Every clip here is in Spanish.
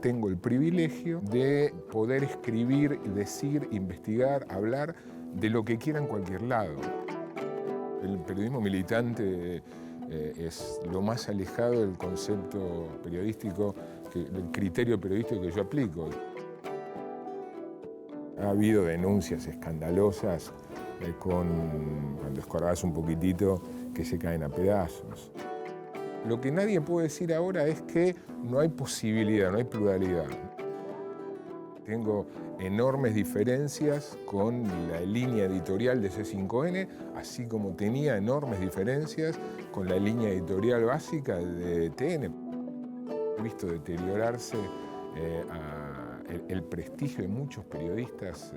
tengo el privilegio de poder escribir, decir, investigar, hablar de lo que quiera en cualquier lado. El periodismo militante es lo más alejado del concepto periodístico, del criterio periodístico que yo aplico. Ha habido denuncias escandalosas cuando escarbas un poquitito, que se caen a pedazos. Lo que nadie puede decir ahora es que no hay posibilidad, no hay pluralidad. Tengo enormes diferencias con la línea editorial de C5N, así como tenía enormes diferencias con la línea editorial básica de TN. He visto deteriorarse el prestigio de muchos periodistas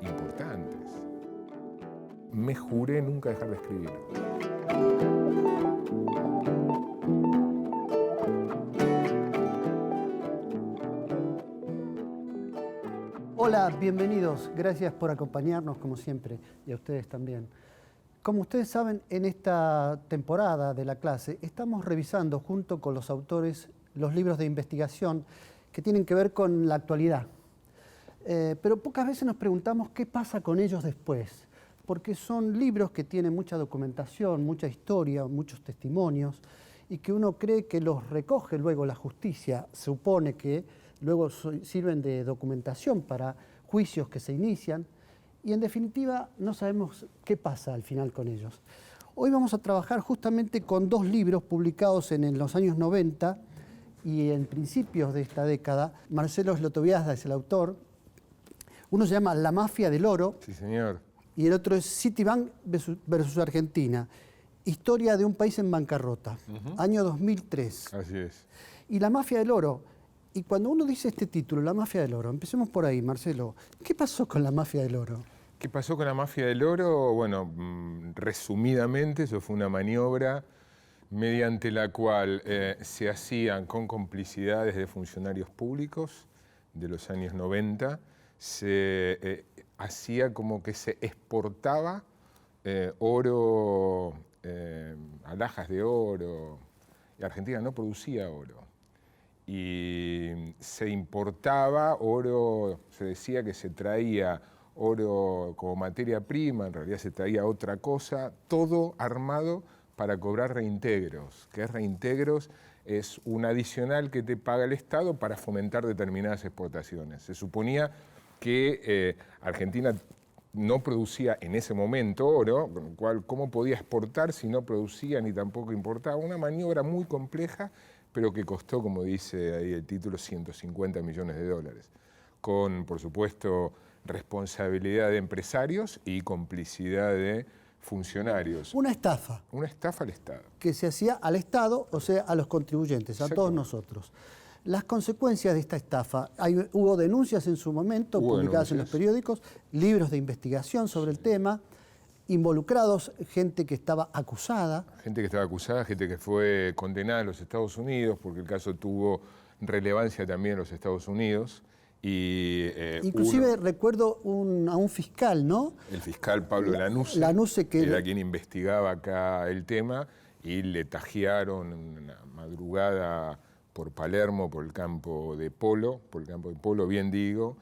importantes. Me juré nunca dejar de escribir. Hola, bienvenidos. Gracias por acompañarnos, como siempre, y a ustedes también. Como ustedes saben, en esta temporada de la clase estamos revisando junto con los autores los libros de investigación que tienen que ver con la actualidad. Pero pocas veces nos preguntamos qué pasa con ellos después, porque son libros que tienen mucha documentación, mucha historia, muchos testimonios, y que uno cree que los recoge luego la justicia, supone que luego sirven de documentación para juicios que se inician, y en definitiva no sabemos qué pasa al final con ellos. Hoy vamos a trabajar justamente con dos libros publicados en los años 90 y en principios de esta década. Marcelo Slotoviazda es el autor. Uno se llama La mafia del oro. Sí, señor. Y el otro es Citibank versus Argentina. Historia de un país en bancarrota. Año 2003. Así es. Y La mafia del oro. Y cuando uno dice este título, La mafia del oro, empecemos por ahí, Marcelo. ¿Qué pasó con la mafia del oro? ¿Qué pasó con la mafia del oro? Bueno, resumidamente, eso fue una maniobra mediante la cual se hacían con complicidades de funcionarios públicos de los años 90, se hacía como que se exportaba oro, alhajas de oro, y Argentina no producía oro. Y se importaba oro, se decía que se traía oro como materia prima, en realidad se traía otra cosa, todo armado para cobrar reintegros. ¿Qué es reintegros? Es un adicional que te paga el Estado para fomentar determinadas exportaciones. Se suponía que Argentina no producía en ese momento oro, con lo cual, ¿cómo podía exportar si no producía ni tampoco importaba? Una maniobra muy compleja, pero que costó, como dice ahí el título, 150 millones de dólares. Con, por supuesto, responsabilidad de empresarios y complicidad de funcionarios. Una estafa. Una estafa al Estado. Que se hacía al Estado, o sea, a los contribuyentes, a todos nosotros. Las consecuencias de esta estafa, hubo denuncias en su momento, publicadas en los periódicos, libros de investigación sobre el tema, involucrados, gente que estaba acusada. Gente que estaba acusada, gente que fue condenada en los Estados Unidos, porque el caso tuvo relevancia también en los Estados Unidos. Y, inclusive recuerdo a un fiscal, ¿no? El fiscal Pablo Lanuse, que era quien investigaba acá el tema, y le tajearon una madrugada por Palermo, por el campo de polo, bien digo,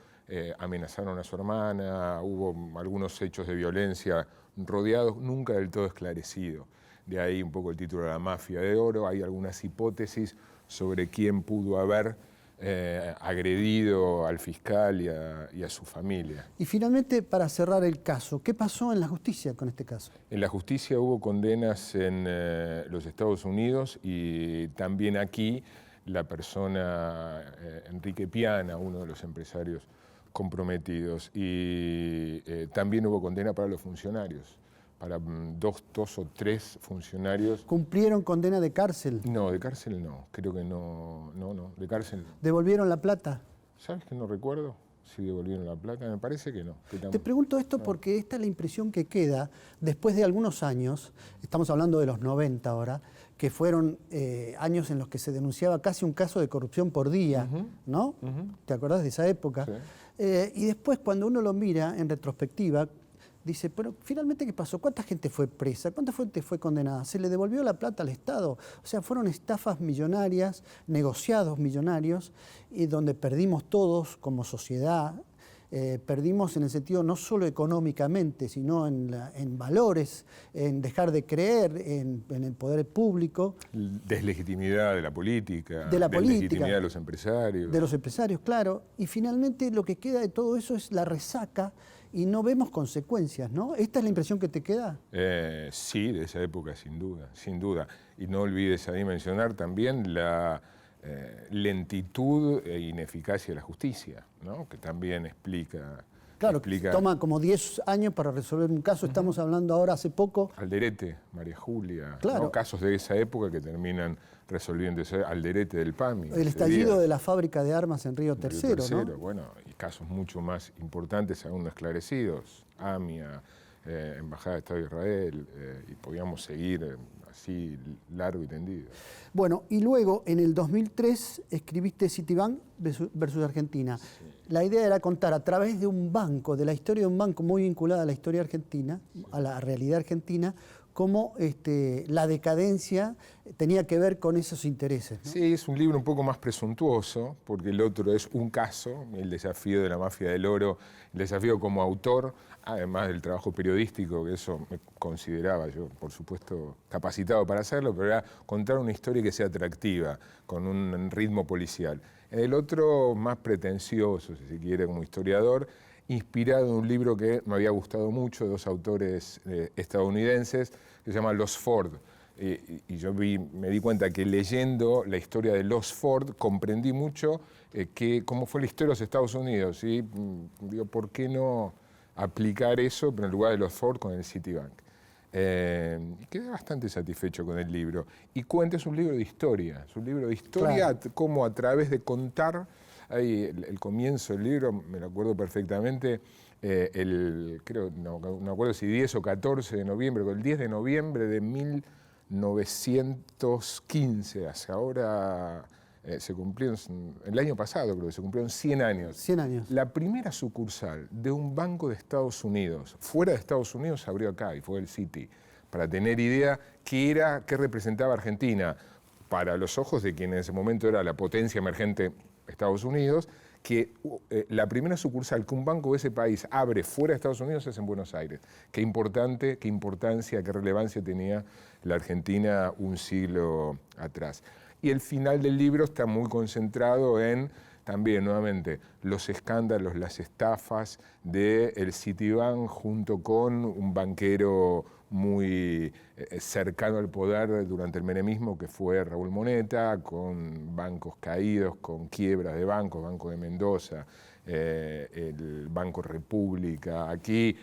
amenazaron a su hermana, hubo algunos hechos de violencia rodeados, nunca del todo esclarecido. De ahí un poco el título de La mafia de oro. Hay algunas hipótesis sobre quién pudo haber agredido al fiscal y a su familia. Y finalmente, para cerrar el caso, ¿qué pasó en la justicia con este caso? En la justicia hubo condenas en los Estados Unidos y también aquí la persona Enrique Piana, uno de los empresarios comprometidos, y también hubo condena para los funcionarios, para dos o tres funcionarios. ¿Cumplieron condena de cárcel? No, de cárcel no, creo que no, de cárcel no. ¿Devolvieron la plata? ¿Sabes que no recuerdo si devolvieron la plata? Me parece que no. Te pregunto esto porque esta es la impresión que queda después de algunos años, estamos hablando de los 90 ahora, que fueron años en los que se denunciaba casi un caso de corrupción por día, ¿no? ¿Te acordás de esa época? Sí. Y después, cuando uno lo mira en retrospectiva, dice, pero finalmente ¿qué pasó? ¿Cuánta gente fue presa? ¿Cuánta gente fue condenada? ¿Se le devolvió la plata al Estado? O sea, fueron estafas millonarias, negociados millonarios, y donde perdimos todos como sociedad. Perdimos en el sentido no solo económicamente, sino en valores, en dejar de creer en el poder público. Deslegitimidad de la política. De la política. Deslegitimidad de los empresarios. De los empresarios, claro. Y finalmente lo que queda de todo eso es la resaca y no vemos consecuencias, ¿no? ¿Esta es la impresión que te queda? Sí, de esa época, sin duda, sin duda. Y no olvides ahí mencionar también la lentitud e ineficacia de la justicia, ¿no? Que también explica... Claro, toma como 10 años para resolver un caso. Estamos hablando ahora hace poco. Alderete, María Julia, claro. ¿no? Casos de esa época que terminan resolviéndose. Alderete del PAMI. El estallido de la fábrica de armas en Río Tercero, ¿no? Bueno, y casos mucho más importantes aún no esclarecidos. AMIA, Embajada de Estado de Israel, y podíamos seguir así largo y tendido. Bueno, y luego en el 2003 escribiste Citibank versus Argentina. Sí. La idea era contar a través de un banco, de la historia de un banco muy vinculada a la historia argentina, sí, a la realidad argentina, cómo la decadencia tenía que ver con esos intereses, ¿no? Sí, es un libro un poco más presuntuoso, porque el otro es un caso, el desafío de la mafia del oro, el desafío como autor, además del trabajo periodístico, que eso me consideraba yo, por supuesto, capacitado para hacerlo, pero era contar una historia que sea atractiva, con un ritmo policial. El otro, más pretencioso, si se quiere, como historiador, inspirado en un libro que me había gustado mucho, de dos autores estadounidenses, que se llama Los Ford. Y yo me di cuenta que leyendo la historia de Los Ford comprendí mucho cómo fue la historia de los Estados Unidos. Y digo, ¿por qué no aplicar eso, pero en lugar de Los Ford, con el Citibank? Y quedé bastante satisfecho con el libro. Y Cuenta es un libro de historia, es un libro de historia, claro, como a través de contar. Ahí el comienzo del libro, me lo acuerdo perfectamente, creo, no me acuerdo si 10 o 14 de noviembre, pero el 10 de noviembre de 1915, hace ahora se cumplieron, el año pasado creo que se cumplieron 100 años. 100 años. La primera sucursal de un banco de Estados Unidos, fuera de Estados Unidos, se abrió acá y fue el Citi, para tener idea qué representaba Argentina para los ojos de quien en ese momento era la potencia emergente Estados Unidos, que la primera sucursal que un banco de ese país abre fuera de Estados Unidos es en Buenos Aires. Qué importancia, qué relevancia tenía la Argentina un siglo atrás. Y el final del libro está muy concentrado en, también, nuevamente, los escándalos, las estafas del Citibank junto con un banquero muy cercano al poder durante el menemismo, que fue Raúl Moneta, con bancos caídos, con quiebras de bancos, Banco de Mendoza, el Banco República. Aquí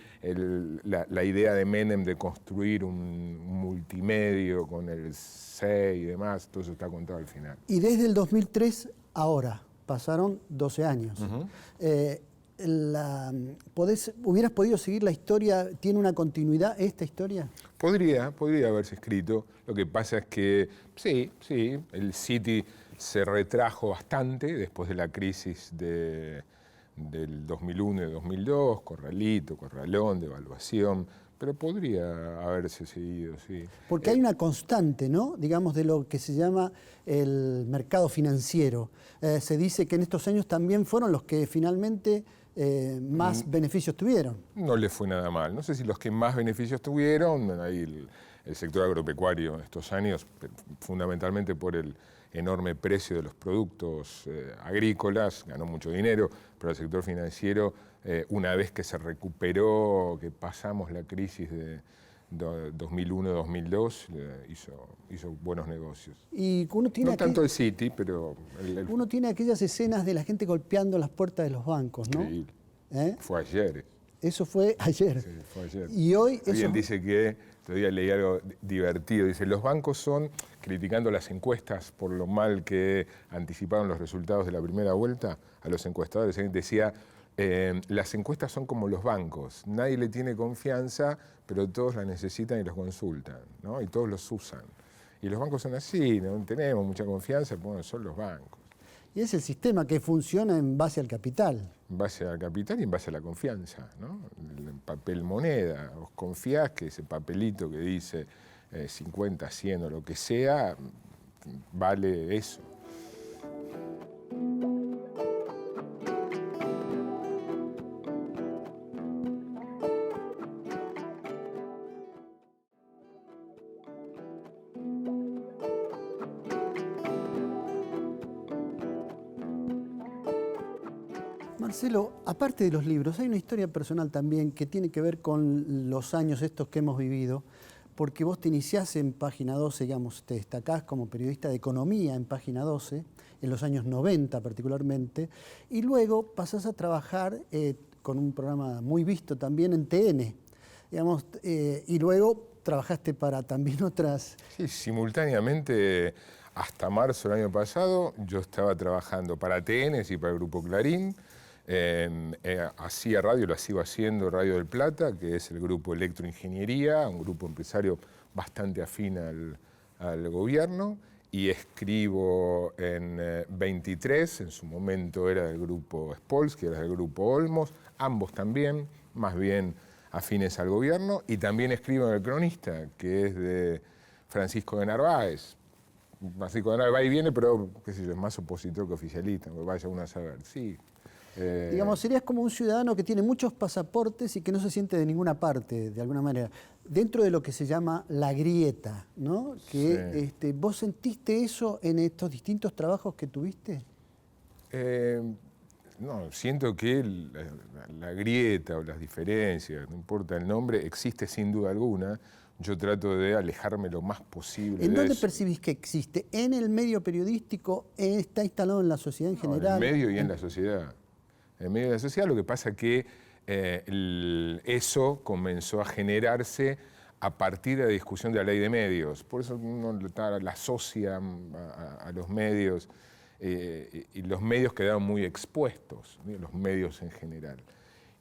la idea de Menem de construir un multimedio con el CEI y demás, todo eso está contado al final. Y desde el 2003 ahora, pasaron 12 años. Uh-huh. ¿Hubieras podido seguir la historia? ¿Tiene una continuidad esta historia? Podría haberse escrito. Lo que pasa es que sí, el Citi se retrajo bastante después de la crisis del 2001 y 2002, Corralón, devaluación, pero podría haberse seguido, sí. Porque hay una constante, ¿no? Digamos, de lo que se llama el mercado financiero. Se dice que en estos años también fueron los que finalmente más beneficios tuvieron. No le fue nada mal. No sé si los que más beneficios tuvieron, ahí el sector agropecuario en estos años, fundamentalmente por el enorme precio de los productos agrícolas, ganó mucho dinero, pero el sector financiero, una vez que se recuperó, que pasamos la crisis de 2001-2002, hizo buenos negocios. Y uno tiene no tanto el Citi, pero... Uno tiene aquellas escenas de la gente golpeando las puertas de los bancos, ¿no? Increíble. Fue ayer. Eso fue ayer. Sí, fue ayer. Y hoy... Alguien dice que, todavía leí algo divertido, dice, los bancos son, criticando las encuestas por lo mal que anticiparon los resultados de la primera vuelta a los encuestadores, decía... las encuestas son como los bancos, nadie le tiene confianza, pero todos la necesitan y los consultan, ¿no? Y todos los usan. Y los bancos son así, no tenemos mucha confianza, bueno, son los bancos. Y es el sistema que funciona en base al capital. En base al capital y en base a la confianza, ¿no? El papel moneda. Vos confiás que ese papelito que dice 50, 100 o lo que sea, vale eso. Marcelo, aparte de los libros, hay una historia personal también que tiene que ver con los años estos que hemos vivido, porque vos te iniciás en Página 12, digamos, te destacás como periodista de economía en Página 12, en los años 90 particularmente, y luego pasás a trabajar con un programa muy visto también en TN, digamos, y luego trabajaste para también otras... Sí, simultáneamente, hasta marzo del año pasado, yo estaba trabajando para TN y para el Grupo Clarín. Hacía radio, lo sigo haciendo, Radio del Plata, que es el grupo Electroingeniería, un grupo empresario bastante afín al gobierno, y escribo en 23, en su momento era del grupo Spolsky, era del grupo Olmos, ambos también, más bien afines al gobierno, y también escribo en El Cronista, que es de Francisco de Narváez. Francisco de Narváez viene, pero qué sé yo, es más opositor que oficialista, vaya uno a saber, sí. Digamos, serías como un ciudadano que tiene muchos pasaportes y que no se siente de ninguna parte, de alguna manera. Dentro de lo que se llama la grieta, ¿no? Que, sí. ¿Vos sentiste eso en estos distintos trabajos que tuviste? No, siento que la grieta o las diferencias, no importa el nombre, existe sin duda alguna. Yo trato de alejarme lo más posible de eso. ¿En dónde percibís que existe? ¿En el medio periodístico? ¿Está instalado en la sociedad en general? En el medio y en la sociedad. En medio de la sociedad, lo que pasa es que eso comenzó a generarse a partir de la discusión de la ley de medios. Por eso uno la asocia a los medios, y los medios quedaron muy expuestos, los medios en general.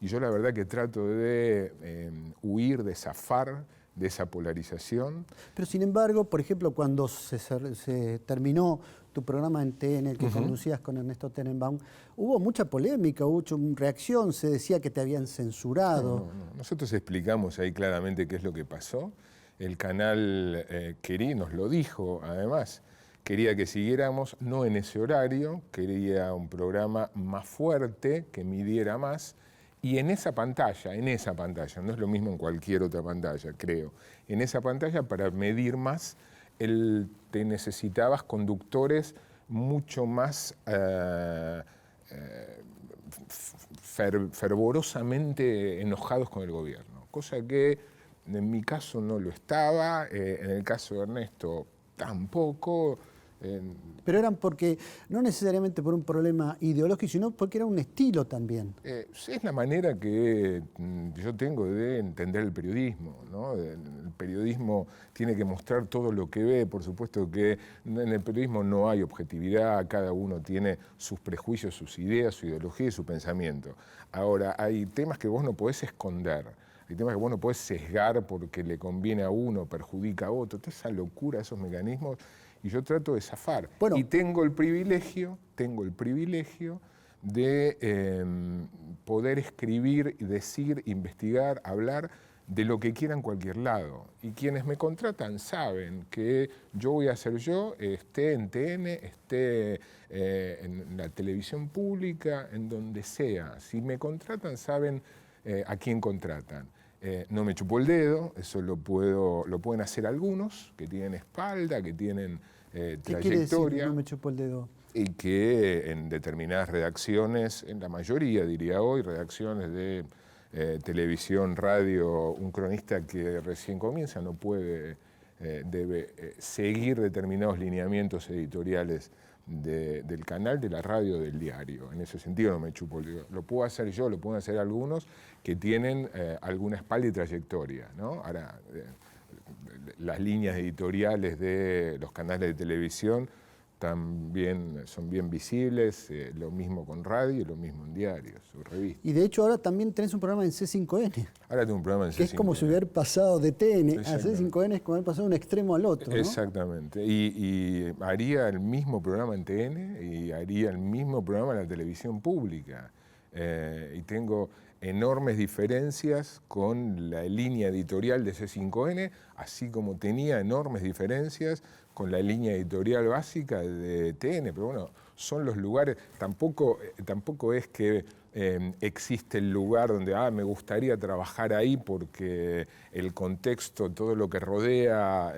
Y yo la verdad que trato de huir, de zafar de esa polarización. Pero sin embargo, por ejemplo, cuando se terminó tu programa en TN, el que conducías con Ernesto Tenenbaum, hubo mucha polémica, hubo mucha reacción, se decía que te habían censurado. No. Nosotros explicamos ahí claramente qué es lo que pasó. El canal quería, nos lo dijo además, quería que siguiéramos, no en ese horario, quería un programa más fuerte, que midiera más. Y en esa pantalla, no es lo mismo en cualquier otra pantalla, creo, en esa pantalla para medir más, te necesitabas conductores mucho más fervorosamente enojados con el gobierno, cosa que en mi caso no lo estaba, en el caso de Ernesto tampoco. Pero eran porque, no necesariamente por un problema ideológico, sino porque era un estilo también. Es la manera que yo tengo de entender el periodismo, ¿no? El periodismo tiene que mostrar todo lo que ve, por supuesto que en el periodismo no hay objetividad, cada uno tiene sus prejuicios, sus ideas, su ideología y su pensamiento. Ahora, hay temas que vos no podés esconder. Hay temas que vos no podés sesgar porque le conviene a uno, perjudica a otro. Toda esa locura, esos mecanismos, y yo trato de zafar. Bueno, y tengo el privilegio de poder escribir, decir, investigar, hablar de lo que quiera en cualquier lado. Y quienes me contratan saben que yo voy a ser yo, esté en TN, esté en la televisión pública, en donde sea. Si me contratan, saben a quién contratan. No me chupo el dedo, eso lo pueden hacer algunos que tienen espalda, que tienen trayectoria. ¿Qué quiere decir, no me chupo el dedo? Y que en determinadas redacciones, en la mayoría diría hoy, redacciones de televisión, radio, un cronista que recién comienza no puede, debe seguir determinados lineamientos editoriales del canal, de la radio, del diario. En ese sentido no me chupo el dedo. Lo puedo hacer yo, lo pueden hacer algunos que tienen alguna espalda y trayectoria, ¿no? Ahora, las líneas editoriales de los canales de televisión también son bien visibles, lo mismo con radio y lo mismo en diarios o revistas. Y de hecho ahora también tenés un programa en C5N. Ahora tengo un programa en C5N. Que es como si hubiera pasado de TN a C5N, es como haber pasado de un extremo al otro, ¿no? Exactamente. Y haría el mismo programa en TN y haría el mismo programa en la televisión pública. Y tengo enormes diferencias con la línea editorial de C5N, así como tenía enormes diferencias con la línea editorial básica de TN, pero bueno, son los lugares, tampoco es que existe el lugar donde me gustaría trabajar ahí porque el contexto, todo lo que rodea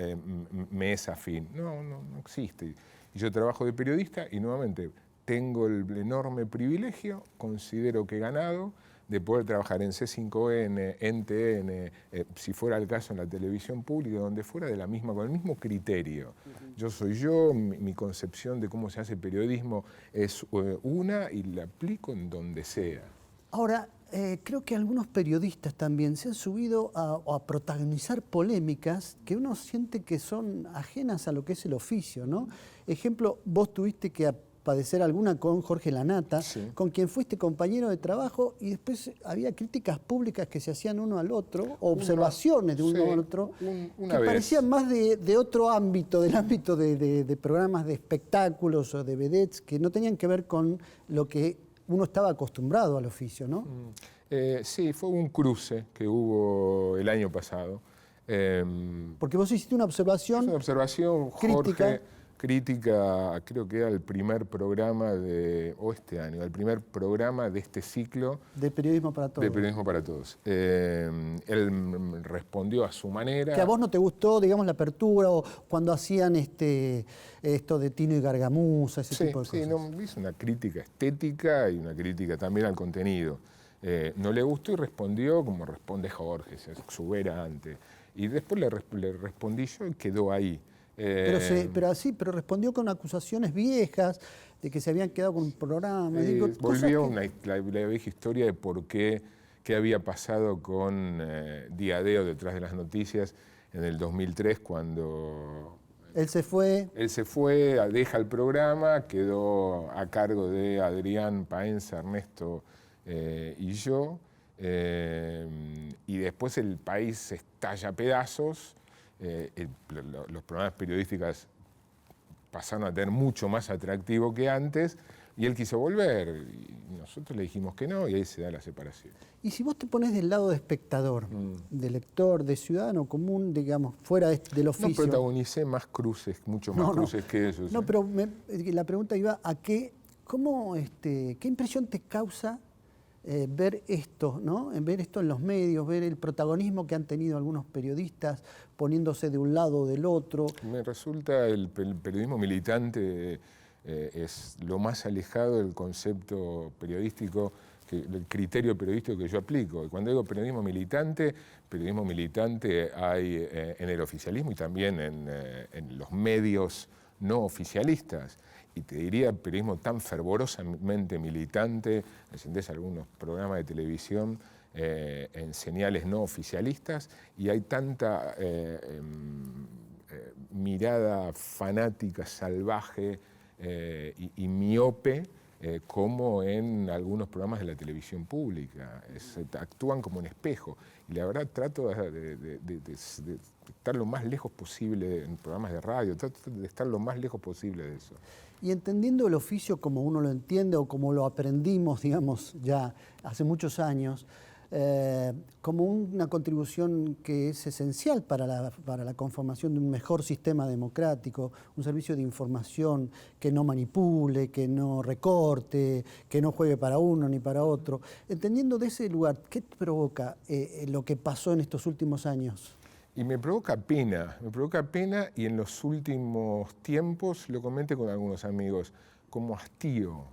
me es afín. No existe. Y yo trabajo de periodista y nuevamente tengo el enorme privilegio, considero que he ganado, de poder trabajar en C5N, en TN, si fuera el caso en la televisión pública, donde fuera, con el mismo criterio. Yo soy yo, mi concepción de cómo se hace periodismo es una y la aplico en donde sea. Ahora, creo que algunos periodistas también se han subido a protagonizar polémicas que uno siente que son ajenas a lo que es el oficio, ¿no? Ejemplo, vos tuviste que padecer alguna con Jorge Lanata, sí, con quien fuiste compañero de trabajo y después había críticas públicas que se hacían uno al otro, observaciones de uno al otro, que parecían más de otro ámbito, del ámbito de programas de espectáculos o de vedettes, que no tenían que ver con lo que uno estaba acostumbrado al oficio, ¿no? Sí, fue un cruce que hubo el año pasado. Porque vos hiciste una observación, crítica, creo que era el primer programa el primer programa de este ciclo. De Periodismo para Todos. De Periodismo para Todos. Él respondió a su manera. Que a vos no te gustó, digamos, la apertura o cuando hacían esto de Tino y Gargamusa, ese tipo de cosas. Sí, hizo una crítica estética y una crítica también al contenido. No le gustó y respondió como responde Jorge, es exuberante. Y después le respondí yo y quedó ahí. Pero respondió con acusaciones viejas de que se habían quedado con un programa. Volvió la vieja historia de por qué había pasado con Diadeo detrás de las noticias en el 2003 cuando... Él se fue, deja el programa, quedó a cargo de Adrián Paenza, Ernesto y yo, y después el país se estalla a pedazos. Los programas periodísticos pasaron a tener mucho más atractivo que antes y él quiso volver y nosotros le dijimos que no y ahí se da la separación. Y si vos te pones del lado de espectador, de lector, de ciudadano común, digamos, fuera del oficio... No protagonicé más cruces, mucho más cruces que esos. No, pero la pregunta iba a qué impresión te causa ver esto, ¿no? Ver esto en los medios, ver el protagonismo que han tenido algunos periodistas poniéndose de un lado o del otro. Me resulta el periodismo militante es lo más alejado del concepto periodístico, del criterio periodístico que yo aplico. Y cuando digo periodismo militante hay en el oficialismo y también en los medios no oficialistas. Y te diría periodismo tan fervorosamente militante, encendés algunos programas de televisión en señales no oficialistas y hay tanta mirada fanática, salvaje y miope como en algunos programas de la televisión pública. Actúan como un espejo. Y la verdad trato de estar lo más lejos posible en programas de radio, trato de estar lo más lejos posible de eso. Y entendiendo el oficio como uno lo entiende o como lo aprendimos, digamos, ya hace muchos años, como una contribución que es esencial para la conformación de un mejor sistema democrático, un servicio de información que no manipule, que no recorte, que no juegue para uno ni para otro. Entendiendo de ese lugar, ¿qué te provoca lo que pasó en estos últimos años? Y me provoca pena y en los últimos tiempos, lo comenté con algunos amigos, como hastío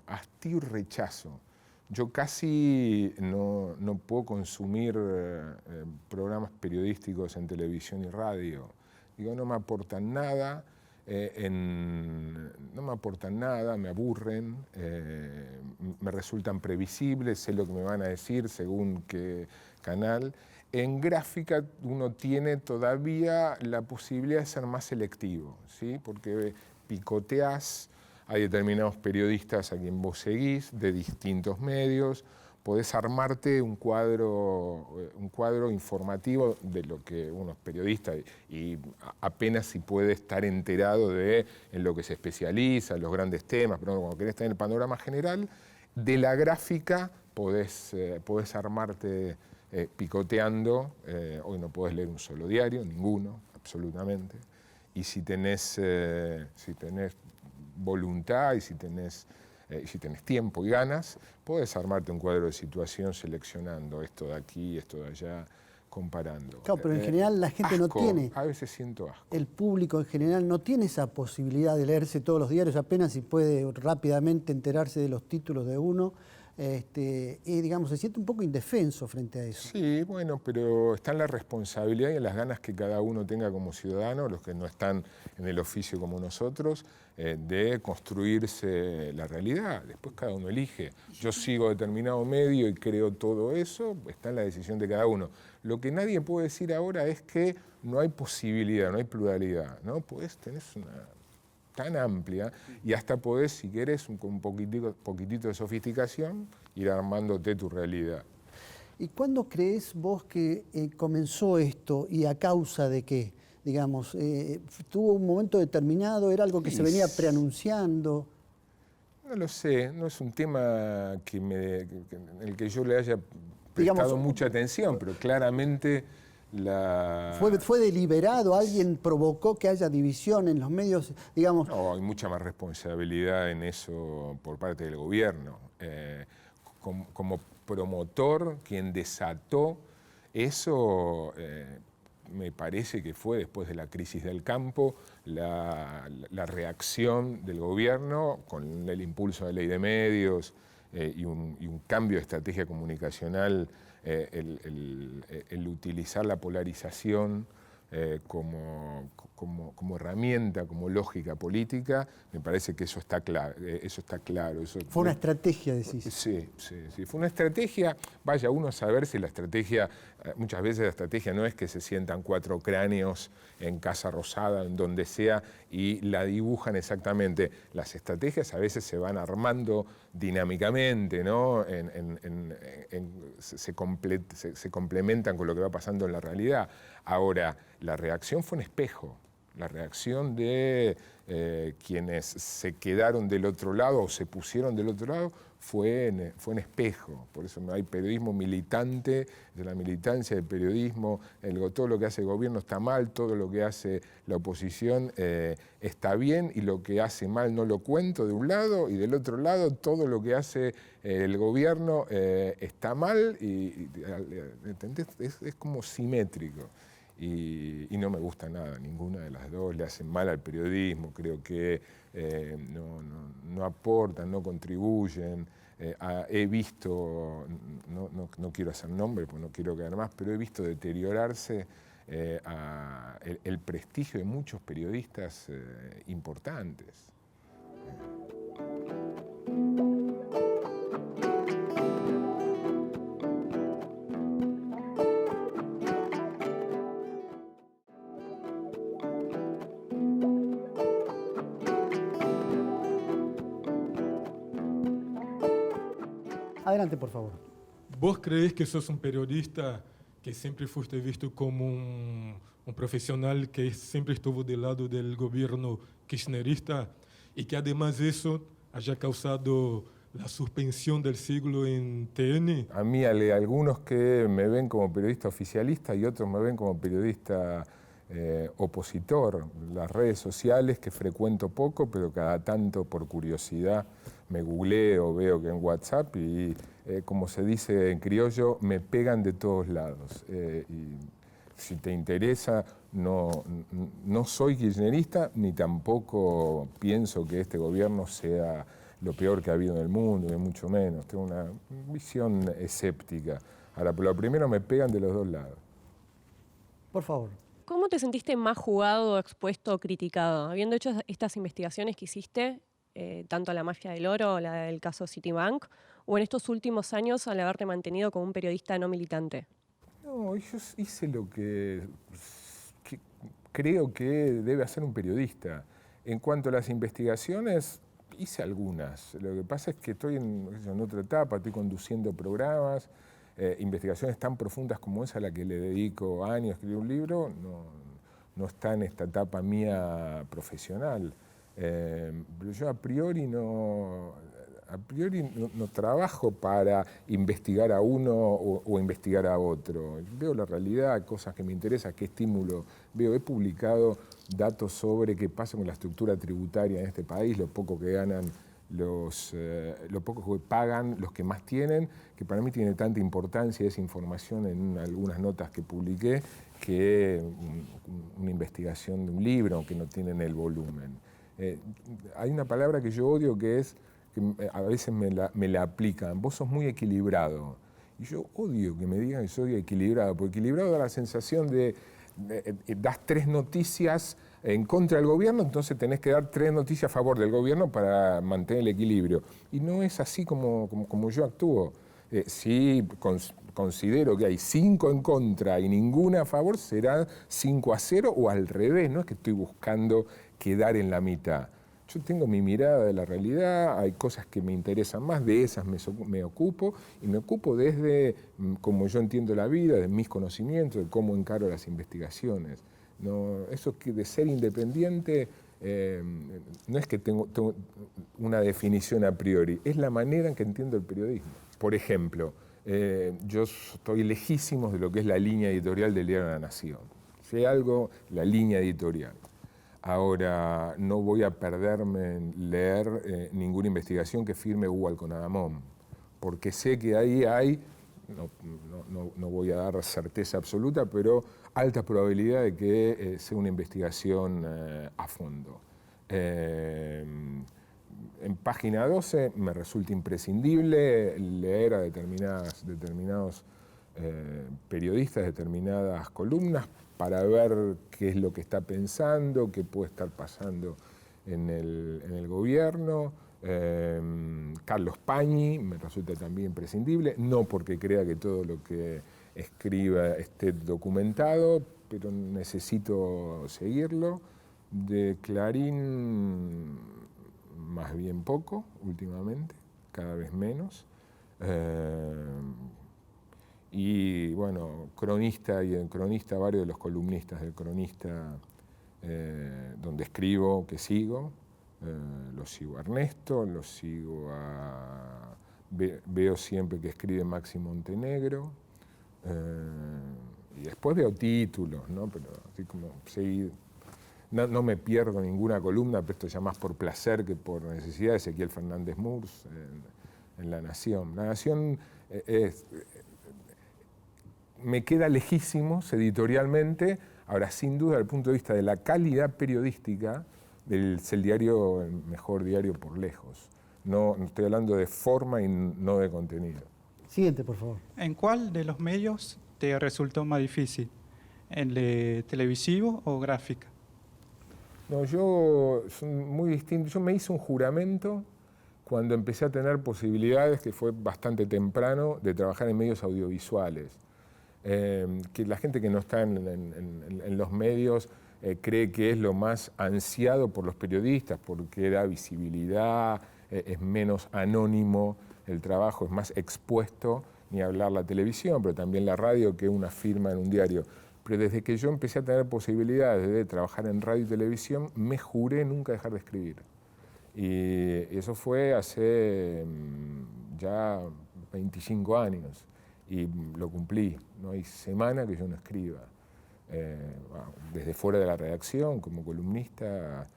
y rechazo. Yo casi no puedo consumir programas periodísticos en televisión y radio. Digo, no me aportan nada, me aburren, me resultan previsibles, sé lo que me van a decir según qué canal. En gráfica uno tiene todavía la posibilidad de ser más selectivo, ¿sí? Porque picoteás hay determinados periodistas a quien vos seguís de distintos medios, podés armarte un cuadro informativo de lo que uno es periodista y apenas si puede estar enterado de en lo que se especializa, los grandes temas, pero cuando querés tener el panorama general, de la gráfica podés armarte picoteando. Hoy no podés leer un solo diario, ninguno, absolutamente. Y si tenés voluntad y si tenés tiempo y ganas, podés armarte un cuadro de situación seleccionando esto de aquí, esto de allá, comparando. Claro, pero en general la gente no tiene. A veces siento asco. El público en general no tiene esa posibilidad de leerse todos los diarios apenas si puede rápidamente enterarse de los títulos de uno. Y digamos, se siente un poco indefenso frente a eso. Sí, bueno, pero está en la responsabilidad y en las ganas que cada uno tenga como ciudadano, los que no están en el oficio como nosotros, de construirse la realidad. Después cada uno elige. Yo sigo determinado medio y creo todo eso, está en la decisión de cada uno. Lo que nadie puede decir ahora es que no hay posibilidad, no hay pluralidad, ¿no? Pues tenés una tan amplia y hasta podés, si querés, con un poquitito de sofisticación, ir armándote tu realidad. ¿Y cuándo crees vos que comenzó esto y a causa de qué? Digamos, ¿tuvo un momento determinado? ¿Era algo que se venía preanunciando? No lo sé, no es un tema en el que yo le haya prestado mucha atención, pero claramente ¿Fue deliberado? ¿Alguien provocó que haya división en los medios? Digamos. No, hay mucha más responsabilidad en eso por parte del gobierno. Como promotor, quien desató eso, me parece que fue después de la crisis del campo, la reacción del gobierno con el impulso de la ley de medios y un cambio de estrategia comunicacional, el utilizar la polarización como herramienta, como lógica política. Me parece que eso está claro. Fue una estrategia, decís. Sí, fue una estrategia. Vaya uno a saber si la estrategia, muchas veces la estrategia no es que se sientan 4 cráneos en Casa Rosada, en donde sea, y la dibujan exactamente. Las estrategias a veces se van armando dinámicamente, ¿no? Se complementan con lo que va pasando en la realidad. Ahora, la reacción fue un espejo. La reacción de quienes se quedaron del otro lado o se pusieron del otro lado fue en espejo. Por eso hay periodismo militante, de la militancia del periodismo, todo lo que hace el gobierno está mal, todo lo que hace la oposición está bien, y lo que hace mal no lo cuento, de un lado, y del otro lado todo lo que hace el gobierno está mal, ¿entendés? Es como simétrico. Y no me gusta nada, ninguna de las dos, le hacen mal al periodismo, creo que no aportan, no contribuyen. He visto, no quiero hacer nombre porque no quiero quedar más, pero he visto deteriorarse el prestigio de muchos periodistas importantes. Adelante, por favor. ¿Vos creés que sos un periodista que siempre fuiste visto como un profesional que siempre estuvo del lado del gobierno kirchnerista y que además de eso haya causado la suspensión del siglo en TN? A mí hay algunos que me ven como periodista oficialista y otros me ven como periodista opositor. Las redes sociales, que frecuento poco, pero cada tanto por curiosidad me googleo, veo que en WhatsApp y como se dice en criollo, me pegan de todos lados. Y si te interesa, no soy kirchnerista ni tampoco pienso que este gobierno sea lo peor que ha habido en el mundo, ni mucho menos. Tengo una visión escéptica. Ahora, pero lo primero, me pegan de los dos lados. Por favor. ¿Cómo te sentiste más jugado, expuesto o criticado? Habiendo hecho estas investigaciones que hiciste, tanto la mafia del oro, la del caso Citibank, o en estos últimos años al haberte mantenido como un periodista no militante? No, yo hice lo que creo que debe hacer un periodista. En cuanto a las investigaciones, hice algunas. Lo que pasa es que estoy en otra etapa, estoy conduciendo programas, investigaciones tan profundas como esa a la que le dedico años a escribir un libro, no está en esta etapa mía profesional. Pero yo a priori no trabajo para investigar a uno o investigar a otro. Veo la realidad, cosas que me interesan, qué estímulo veo. He publicado datos sobre qué pasa con la estructura tributaria en este país, lo poco que ganan lo poco que pagan los que más tienen, que para mí tiene tanta importancia esa información en algunas notas que publiqué, que una investigación de un libro que no tienen el volumen. Hay una palabra que yo odio que es, que a veces me la aplican, vos sos muy equilibrado. Y yo odio que me digan que soy equilibrado, porque equilibrado da la sensación de das 3 noticias en contra del gobierno, entonces tenés que dar 3 noticias a favor del gobierno para mantener el equilibrio. Y no es así como yo actúo. Si considero que hay 5 en contra y ninguna a favor, será 5-0 o al revés. No es que estoy buscando quedar en la mitad. Yo tengo mi mirada de la realidad, hay cosas que me interesan más, de esas me ocupo, y me ocupo desde cómo yo entiendo la vida, de mis conocimientos, de cómo encaro las investigaciones. No, eso de ser independiente no es que tengo una definición a priori, es la manera en que entiendo el periodismo. Por ejemplo, yo estoy lejísimos de lo que es la línea editorial del diario La Nación. Si hay algo, la línea editorial. Ahora, no voy a perderme en leer ninguna investigación que firme Hugo Alconadamón, porque sé que ahí hay, no voy a dar certeza absoluta, pero alta probabilidad de que sea una investigación a fondo. En página 12 me resulta imprescindible leer a determinados periodistas, determinadas columnas, para ver qué es lo que está pensando, qué puede estar pasando en el gobierno. Carlos Pañi me resulta también imprescindible, no porque crea que todo lo que escriba esté documentado, pero necesito seguirlo. De Clarín, más bien poco últimamente, cada vez menos. Y bueno, cronista, y en cronista, varios de los columnistas del cronista donde escribo, que sigo, los sigo a Ernesto, los sigo veo siempre que escribe Maxi Montenegro, y después veo títulos, ¿no? Pero así como seguido. No me pierdo ninguna columna, pero esto ya más por placer que por necesidad. Ezequiel Fernández Murs en La Nación. La Nación me queda lejísimos editorialmente. Ahora, sin duda, desde el punto de vista de la calidad periodística, es el diario, el mejor diario por lejos. No estoy hablando de forma y no de contenido. Siguiente, por favor. ¿En cuál de los medios te resultó más difícil? ¿El de televisivo o gráfica? No, yo son muy distintos. Yo me hice un juramento cuando empecé a tener posibilidades, que fue bastante temprano, de trabajar en medios audiovisuales. Que la gente que no está en los medios cree que es lo más ansiado por los periodistas, porque da visibilidad, es menos anónimo el trabajo, es más expuesto, ni hablar la televisión, pero también la radio, que una firma en un diario. Pero desde que yo empecé a tener posibilidades de trabajar en radio y televisión, me juré nunca dejar de escribir. Y eso fue hace ya 25 años. Y lo cumplí. No hay semana que yo no escriba. Desde fuera de la redacción, como columnista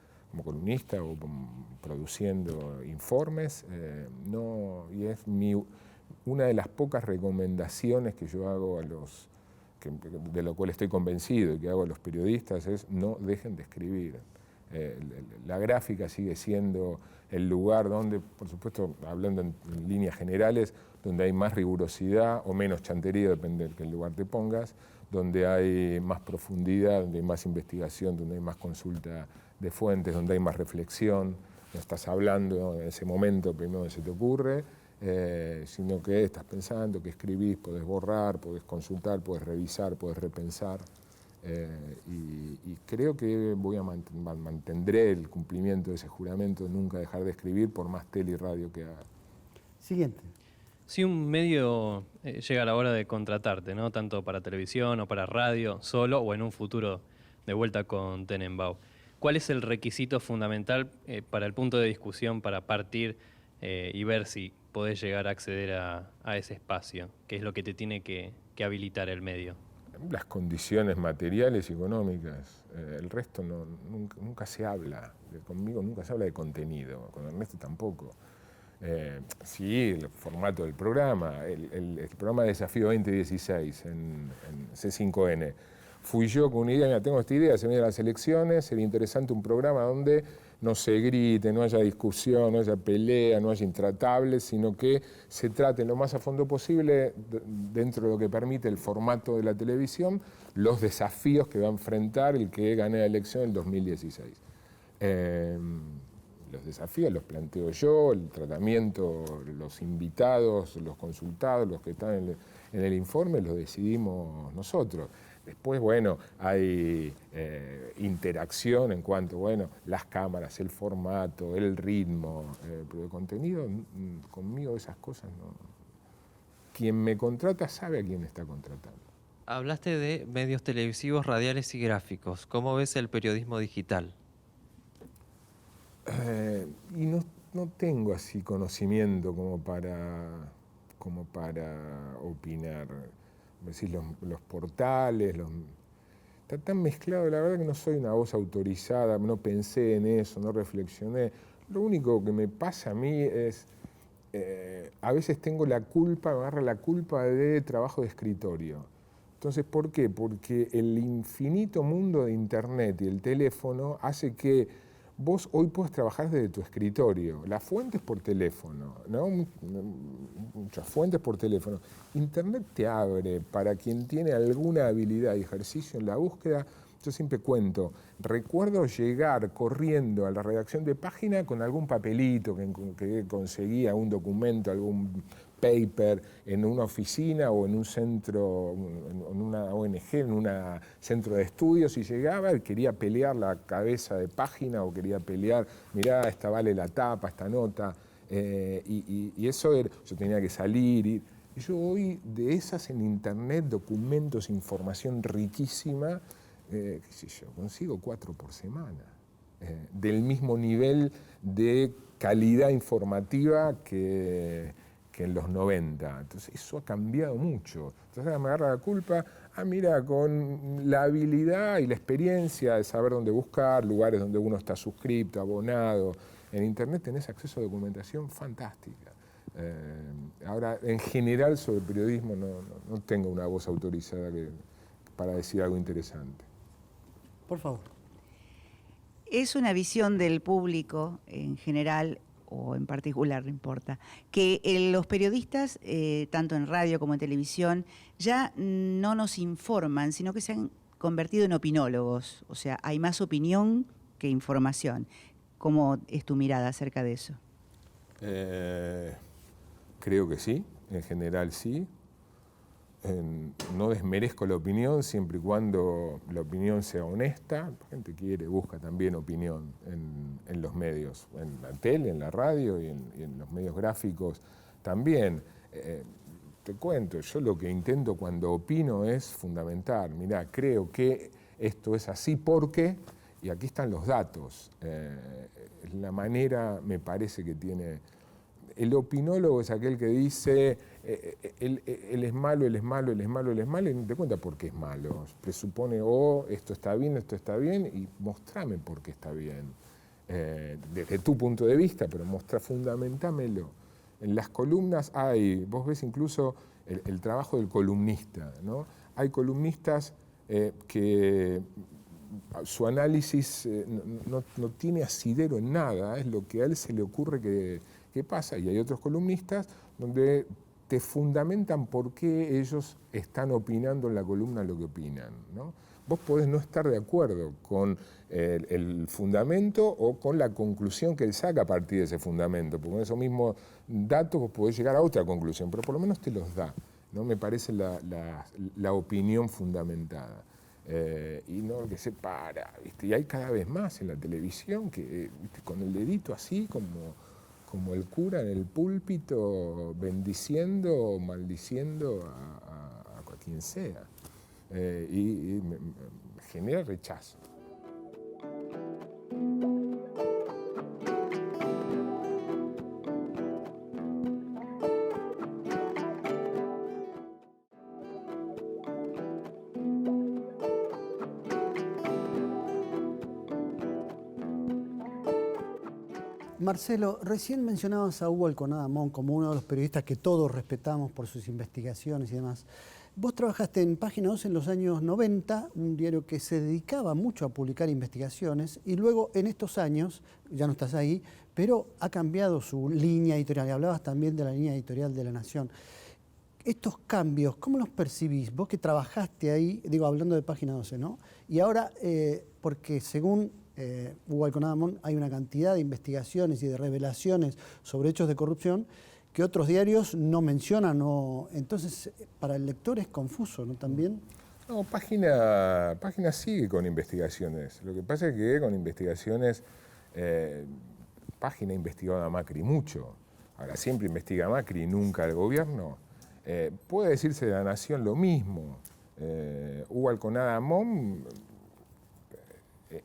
o produciendo informes. Y es una de las pocas recomendaciones que yo hago de lo cual estoy convencido y que hago a los periodistas es: no dejen de escribir. La gráfica sigue siendo el lugar donde, por supuesto, hablando en líneas generales, donde hay más rigurosidad o menos chantería, depende de qué lugar te pongas, donde hay más profundidad, donde hay más investigación, donde hay más consulta de fuentes, donde hay más reflexión. No estás hablando en ese momento primero que se te ocurre, sino que estás pensando, que escribís, podés borrar, podés consultar, podés revisar, podés repensar. Y creo que mantendré el cumplimiento de ese juramento de nunca dejar de escribir por más tele y radio que haga. Siguiente. Si un medio llega a la hora de contratarte, ¿no? Tanto para televisión o para radio, solo o en un futuro de vuelta con Tenenbaum, ¿cuál es el requisito fundamental para el punto de discusión para partir y ver si podés llegar a acceder a ese espacio? ¿Qué es lo que te tiene que habilitar el medio? Las condiciones materiales y económicas. El resto nunca se habla. Conmigo nunca se habla de contenido, con Ernesto tampoco. Sí, el formato del programa, el programa de Desafío 2016 en C5N. Fui yo con una idea, mira, tengo esta idea, se vienen las elecciones, sería interesante un programa donde no se grite, no haya discusión, no haya pelea, no haya intratables, sino que se trate lo más a fondo posible, dentro de lo que permite el formato de la televisión, los desafíos que va a enfrentar el que gane la elección en 2016. Los desafíos los planteo yo, el tratamiento, los invitados, los consultados, los que están en el informe, los decidimos nosotros. Después, bueno, hay interacción en cuanto, bueno, las cámaras, el formato, el ritmo, pero de contenido, conmigo esas cosas no. Quien me contrata sabe a quién está contratando. Hablaste de medios televisivos, radiales y gráficos. ¿Cómo ves el periodismo digital? Y no tengo así conocimiento como para opinar. Decir, los portales, está tan mezclado, la verdad que no soy una voz autorizada, no pensé en eso, no reflexioné. Lo único que me pasa a mí es, a veces tengo la culpa, me agarra la culpa de trabajo de escritorio. Entonces, ¿por qué? Porque el infinito mundo de Internet y el teléfono hace que vos hoy puedes trabajar desde tu escritorio. La fuente es por teléfono, ¿no? Muchas fuentes por teléfono. Internet te abre para quien tiene alguna habilidad y ejercicio en la búsqueda. Yo siempre cuento, recuerdo llegar corriendo a la redacción de página con algún papelito que conseguía, un documento, algún paper en una oficina o en un centro, en una ONG, en un centro de estudios, y llegaba y quería pelear la cabeza de página o quería pelear, mirá, esta vale la tapa, esta nota, y eso era, yo tenía que salir. Y yo hoy de esas en Internet, documentos, información riquísima, qué sé yo, consigo 4 por semana, del mismo nivel de calidad informativa que en los 90. Entonces eso ha cambiado mucho. Entonces ahora me agarra la culpa, mira, con la habilidad y la experiencia de saber dónde buscar, lugares donde uno está suscripto, abonado. En Internet tenés acceso a documentación fantástica. Ahora, en general, sobre periodismo no tengo una voz autorizada para decir algo interesante. Por favor. Es una visión del público en general, o en particular, no importa, que los periodistas, tanto en radio como en televisión, ya no nos informan, sino que se han convertido en opinólogos. O sea, hay más opinión que información. ¿Cómo es tu mirada acerca de eso? Creo que sí, en general sí. No desmerezco la opinión siempre y cuando la opinión sea honesta. La gente quiere, busca también opinión en los medios, en la tele, en la radio y en los medios gráficos también. Te cuento, yo lo que intento cuando opino es fundamentar. Mirá, creo que esto es así porque, y aquí están los datos. La manera, me parece que tiene. El opinólogo es aquel que dice, él es malo, él es malo, él es malo, él es malo, y no te cuenta por qué es malo. Presupone, esto está bien, y mostrame por qué está bien. Desde tu punto de vista, pero fundamentámelo. En las columnas vos ves incluso el trabajo del columnista, ¿no? Hay columnistas que su análisis no tiene asidero en nada, es lo que a él se le ocurre que pasa, y hay otros columnistas donde te fundamentan por qué ellos están opinando en la columna lo que opinan, ¿no? Vos podés no estar de acuerdo con el fundamento o con la conclusión que él saca a partir de ese fundamento, porque con esos mismos datos vos podés llegar a otra conclusión, pero por lo menos te los da, ¿no? Me parece la opinión fundamentada. y no que se para, ¿viste? Y hay cada vez más en la televisión que, ¿viste? Con el dedito así, como el cura en el púlpito, bendiciendo o maldiciendo a quien sea. Y me genera rechazo. Marcelo, recién mencionabas a Hugo Alconada Amón como uno de los periodistas que todos respetamos por sus investigaciones y demás. Vos trabajaste en Página 12 en los años 90, un diario que se dedicaba mucho a publicar investigaciones, y luego en estos años, ya no estás ahí, pero ha cambiado su línea editorial. Y hablabas también de la línea editorial de La Nación. Estos cambios, ¿cómo los percibís? Vos que trabajaste ahí, digo, hablando de Página 12, ¿no? Y ahora, porque según Hugo Alconada Amón, hay una cantidad de investigaciones y de revelaciones sobre hechos de corrupción que otros diarios no mencionan. Entonces, para el lector es confuso, ¿no? También. No, Página sigue con investigaciones. Lo que pasa es que con investigaciones, Página investigaba a Macri mucho. Ahora, siempre investiga a Macri, nunca al gobierno. Puede decirse de La Nación lo mismo. Hugo Alconada Amón,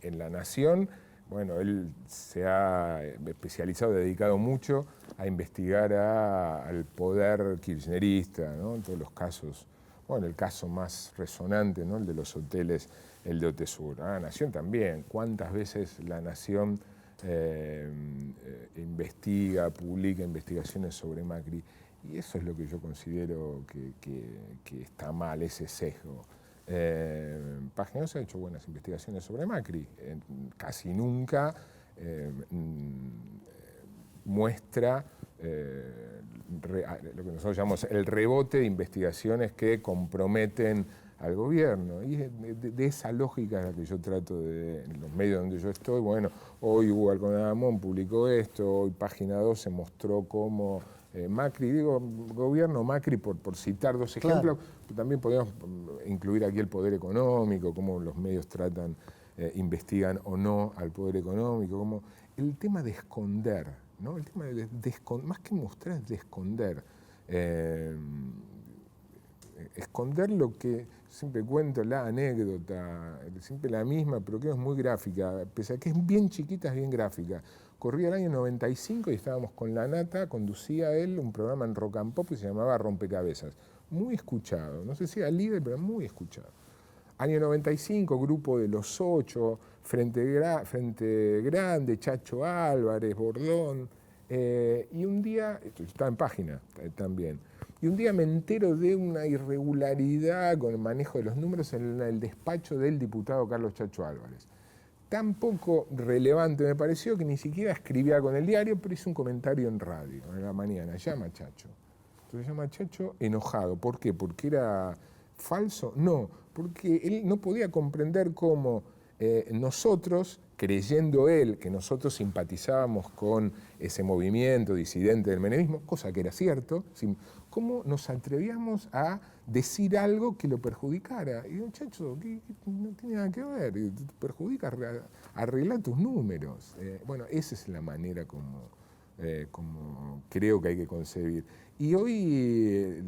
en La Nación, bueno, él se ha especializado, dedicado mucho a investigar al poder kirchnerista, ¿no? En todos los casos. Bueno, el caso más resonante, ¿no? El de los hoteles, el de Otesur. La Nación también. ¿Cuántas veces La Nación investiga, publica investigaciones sobre Macri? Y eso es lo que yo considero que está mal, ese sesgo. Página 12 ha hecho buenas investigaciones sobre Macri. Casi nunca muestra lo que nosotros llamamos el rebote de investigaciones que comprometen al gobierno. Y de esa lógica es la que yo trato en los medios donde yo estoy. Bueno, hoy Hugo Alconada Amón publicó esto, hoy Página 12 mostró cómo Macri, digo, gobierno Macri por citar dos ejemplos, claro. También podemos incluir aquí el poder económico, cómo los medios tratan, investigan o no al poder económico, como el tema de esconder, ¿no? El tema de más que mostrar es de esconder. Esconder lo que, siempre cuento la anécdota, siempre la misma, pero que es muy gráfica, pese a que es bien chiquita, es bien gráfica. Corría el año 95 y estábamos con La Nata, conducía él un programa en Rock and Pop que se llamaba Rompecabezas. Muy escuchado, no sé si era líder, pero muy escuchado. Año 95, grupo de Los Ocho, Frente Grande, Chacho Álvarez, Bordón. Y un día, esto está en Página también, y un día me entero de una irregularidad con el manejo de los números en el despacho del diputado Carlos Chacho Álvarez. Tan poco relevante me pareció que ni siquiera escribía con el diario, pero hizo un comentario en radio, en la mañana, llama Chacho. Entonces llama Chacho enojado. ¿Por qué? ¿Porque era falso? No, porque él no podía comprender cómo nosotros, creyendo él que nosotros simpatizábamos con ese movimiento disidente del menemismo, cosa que era cierto, cómo nos atrevíamos a decir algo que lo perjudicara. Y digo, Chacho, no tiene nada que ver, te perjudica, arregla tus números. Bueno, esa es la manera como creo que hay que concebir. Y hoy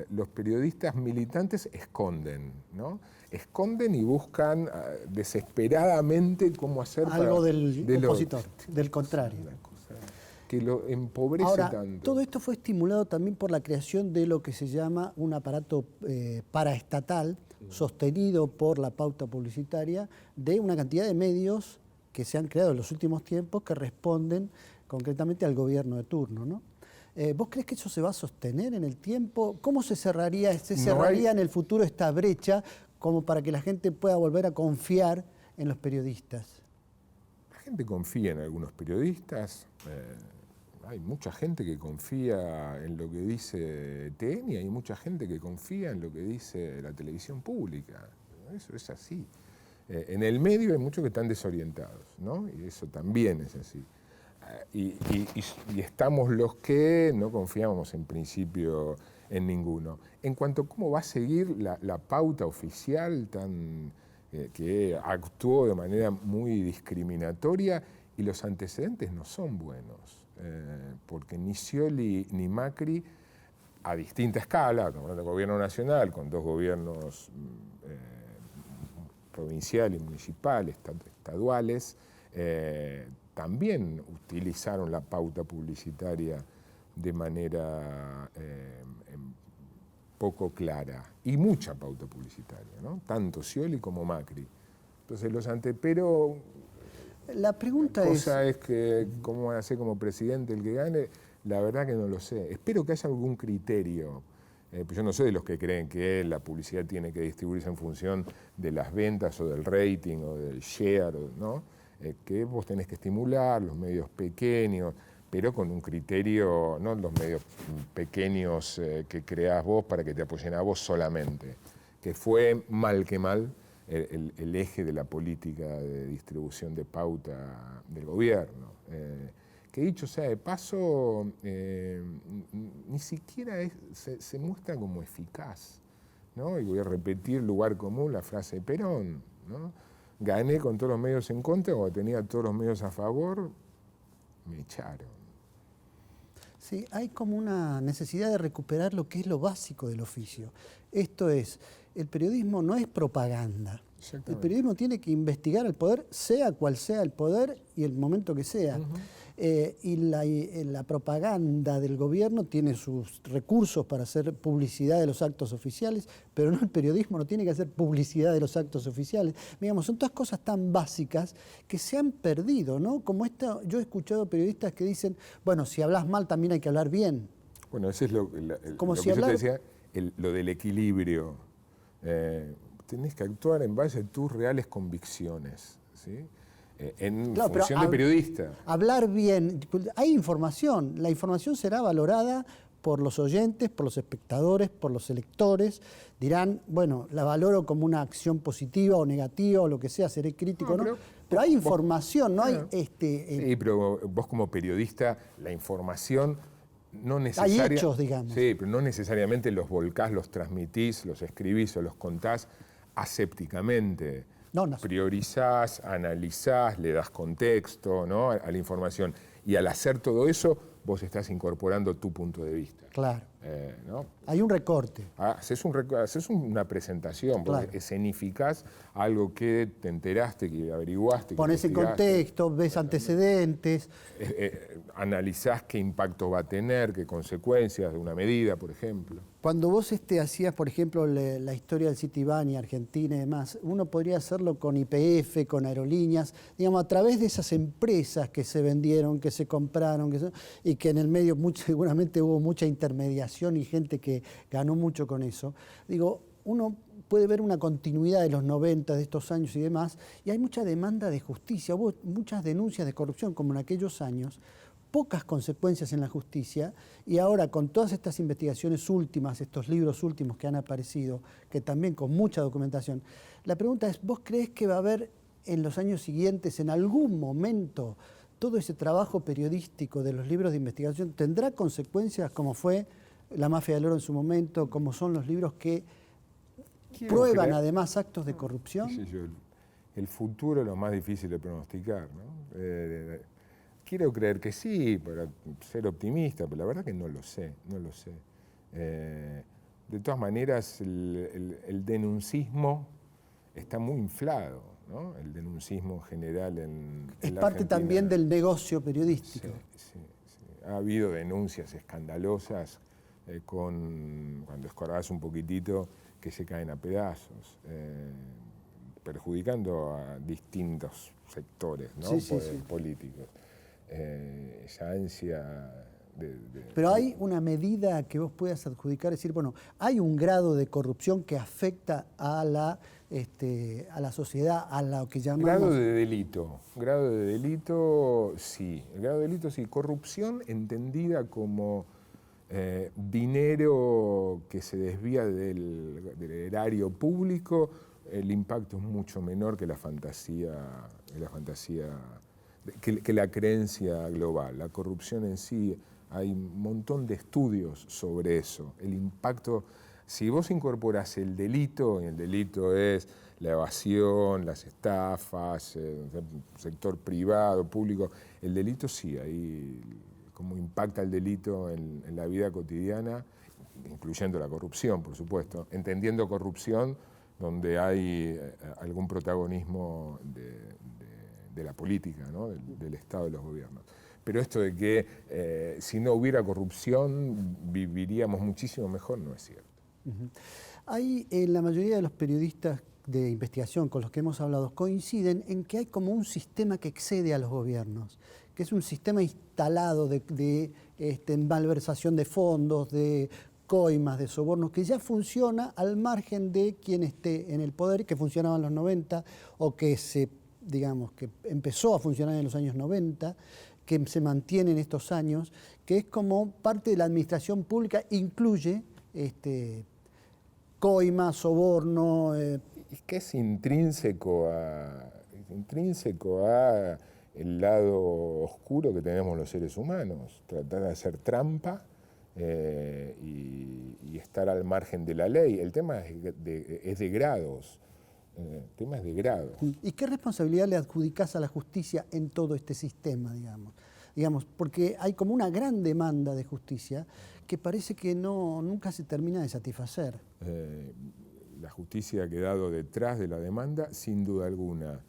los periodistas militantes esconden, ¿no? Esconden y buscan desesperadamente cómo hacer algo del opositor, del contrario. Que lo empobrece ahora, tanto. Todo esto fue estimulado también por la creación de lo que se llama un aparato paraestatal, sostenido por la pauta publicitaria, de una cantidad de medios que se han creado en los últimos tiempos que responden concretamente al gobierno de turno, ¿no? ¿Vos crees que eso se va a sostener en el tiempo? ¿Cómo se cerraría en el futuro esta brecha como para que la gente pueda volver a confiar en los periodistas? La gente confía en algunos periodistas. Hay mucha gente que confía en lo que dice TN y hay mucha gente que confía en lo que dice la televisión pública. Eso es así. En el medio hay muchos que están desorientados, ¿no? Y eso también es así. Y estamos los que no confiamos en principio en ninguno. En cuanto a cómo va a seguir la pauta oficial tan que actuó de manera muy discriminatoria y los antecedentes no son buenos, porque ni Scioli ni Macri, a distinta escala, con el gobierno nacional, con dos gobiernos provincial y municipal, estaduales, también utilizaron la pauta publicitaria de manera poco clara, y mucha pauta publicitaria, ¿no? Tanto Scioli como Macri. Entonces pero la pregunta es que cómo van a ser como presidente el que gane, la verdad que no lo sé. Espero que haya algún criterio. Pues yo no soy de los que creen que la publicidad tiene que distribuirse en función de las ventas o del rating o del share, ¿no? Que vos tenés que estimular los medios pequeños, pero con un criterio, no los medios pequeños que creás vos para que te apoyen a vos solamente, que fue mal que mal el eje de la política de distribución de pauta del gobierno. Que dicho sea de paso, ni siquiera se muestra como eficaz, ¿no? Y voy a repetir lugar común, la frase de Perón, ¿no? Gané con todos los medios en contra, cuando tenía todos los medios a favor, me echaron. Sí, hay como una necesidad de recuperar lo que es lo básico del oficio. Esto es, el periodismo no es propaganda. El periodismo tiene que investigar el poder, sea cual sea el poder y el momento que sea. Y la propaganda del gobierno tiene sus recursos para hacer publicidad de los actos oficiales, pero no, el periodismo no tiene que hacer publicidad de los actos oficiales. Digamos, son todas cosas tan básicas que se han perdido, ¿no? Como yo he escuchado periodistas que dicen, bueno, si hablas mal también hay que hablar bien. Bueno, eso es lo Como que si yo hablar... te decía, lo del equilibrio. Tenés que actuar en base a tus reales convicciones, ¿sí? En función de periodista. Hablar bien, hay información, la información será valorada por los oyentes, por los espectadores, por los electores, dirán, bueno, la valoro como una acción positiva o negativa o lo que sea, seré crítico, ¿no? Pero hay información, no hay... Sí, pero vos como periodista, la información no necesariamente... Hay hechos, digamos. Sí, pero no necesariamente los volcás, los transmitís, los escribís o los contás asépticamente. No. Priorizás, analizás, le das contexto, ¿no? a la información. Y al hacer todo eso, vos estás incorporando tu punto de vista. Claro. ¿No? Hay un recorte. Haces una presentación, Claro. escenificás algo que te enteraste, que averiguaste. Pones en contexto, ves antecedentes. Analizás qué impacto va a tener, qué consecuencias de una medida, por ejemplo. Cuando vos hacías, por ejemplo, la historia del Citibank y Argentina y demás, uno podría hacerlo con YPF, con aerolíneas, digamos, a través de esas empresas que se vendieron, que se compraron, y que en el medio seguramente hubo mucha intermediación y gente que ganó mucho con eso. Digo, uno puede ver una continuidad de los 90, de estos años y demás, y hay mucha demanda de justicia, hubo muchas denuncias de corrupción como en aquellos años, pocas consecuencias en la justicia, y ahora con todas estas investigaciones últimas, estos libros últimos que han aparecido, que también con mucha documentación, la pregunta es, ¿vos creés que va a haber en los años siguientes, en algún momento, todo ese trabajo periodístico de los libros de investigación tendrá consecuencias como fue La mafia del oro en su momento, como son los libros que prueban además actos de corrupción? El futuro es lo más difícil de pronosticar, ¿no? Quiero creer que sí, para ser optimista, pero la verdad que no lo sé. De todas maneras, el denuncismo está muy inflado, ¿no? El denuncismo en general en Es la parte Argentina. también del negocio periodístico. Sí. Ha habido denuncias escandalosas cuando escarbás un poquitito, que se caen a pedazos, perjudicando a distintos sectores, ¿no? Políticos. Esa ansia Pero hay una medida que vos puedas adjudicar, decir, bueno, hay un grado de corrupción que afecta a la sociedad, a lo que llamamos... Grado de delito, sí. El grado de delito, sí. Corrupción entendida como dinero que se desvía del erario público, el impacto es mucho menor que la fantasía, que la creencia global. La corrupción en sí, hay un montón de estudios sobre eso. El impacto Si vos incorporás el delito, y el delito es la evasión, las estafas, sector privado, público, el delito sí, ahí cómo impacta el delito en la vida cotidiana, incluyendo la corrupción, por supuesto, entendiendo corrupción donde hay algún protagonismo de la política, ¿no? del Estado, de los gobiernos. Pero esto de que si no hubiera corrupción viviríamos muchísimo mejor no es cierto. Hay, la mayoría de los periodistas de investigación con los que hemos hablado coinciden en que hay como un sistema que excede a los gobiernos, que es un sistema instalado de malversación de fondos, de coimas, de sobornos, que ya funciona al margen de quien esté en el poder, que funcionaba en los 90 o que que empezó a funcionar en los años 90, que se mantiene en estos años, que es como parte de la administración pública, incluye coima, soborno. Es que es intrínseco a el lado oscuro que tenemos los seres humanos, tratar de hacer trampa y estar al margen de la ley. El tema es de grados. El tema es de grados. ¿Y qué responsabilidad le adjudicás a la justicia en todo este sistema, digamos? Porque hay como una gran demanda de justicia que parece que nunca se termina de satisfacer. La justicia ha quedado detrás de la demanda, sin duda alguna.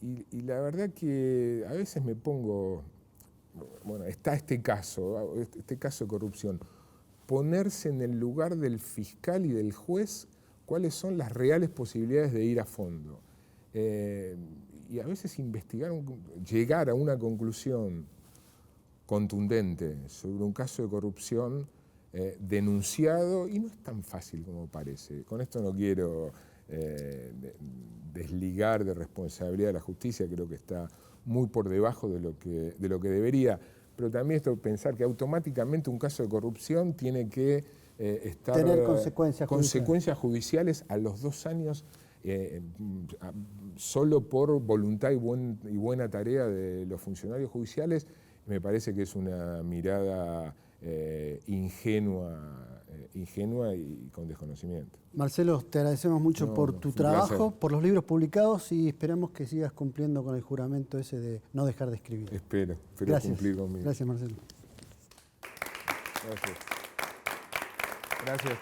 Y la verdad que a veces me pongo, bueno, está este caso de corrupción, ponerse en el lugar del fiscal y del juez, cuáles son las reales posibilidades de ir a fondo. Y a veces llegar a una conclusión contundente sobre un caso de corrupción denunciado, y no es tan fácil como parece. Con esto no quiero desligar de responsabilidad a la justicia, creo que está muy por debajo de lo que debería, pero también esto pensar que automáticamente un caso de corrupción tiene que tener consecuencias judiciales a los 2 años, solo por voluntad y buena tarea de los funcionarios judiciales. Me parece que es una mirada ingenua y con desconocimiento. Marcelo, te agradecemos mucho por tu trabajo, por los libros publicados, y esperamos que sigas cumpliendo con el juramento ese de no dejar de escribir. Espero cumplir conmigo. Gracias, Marcelo. Gracias.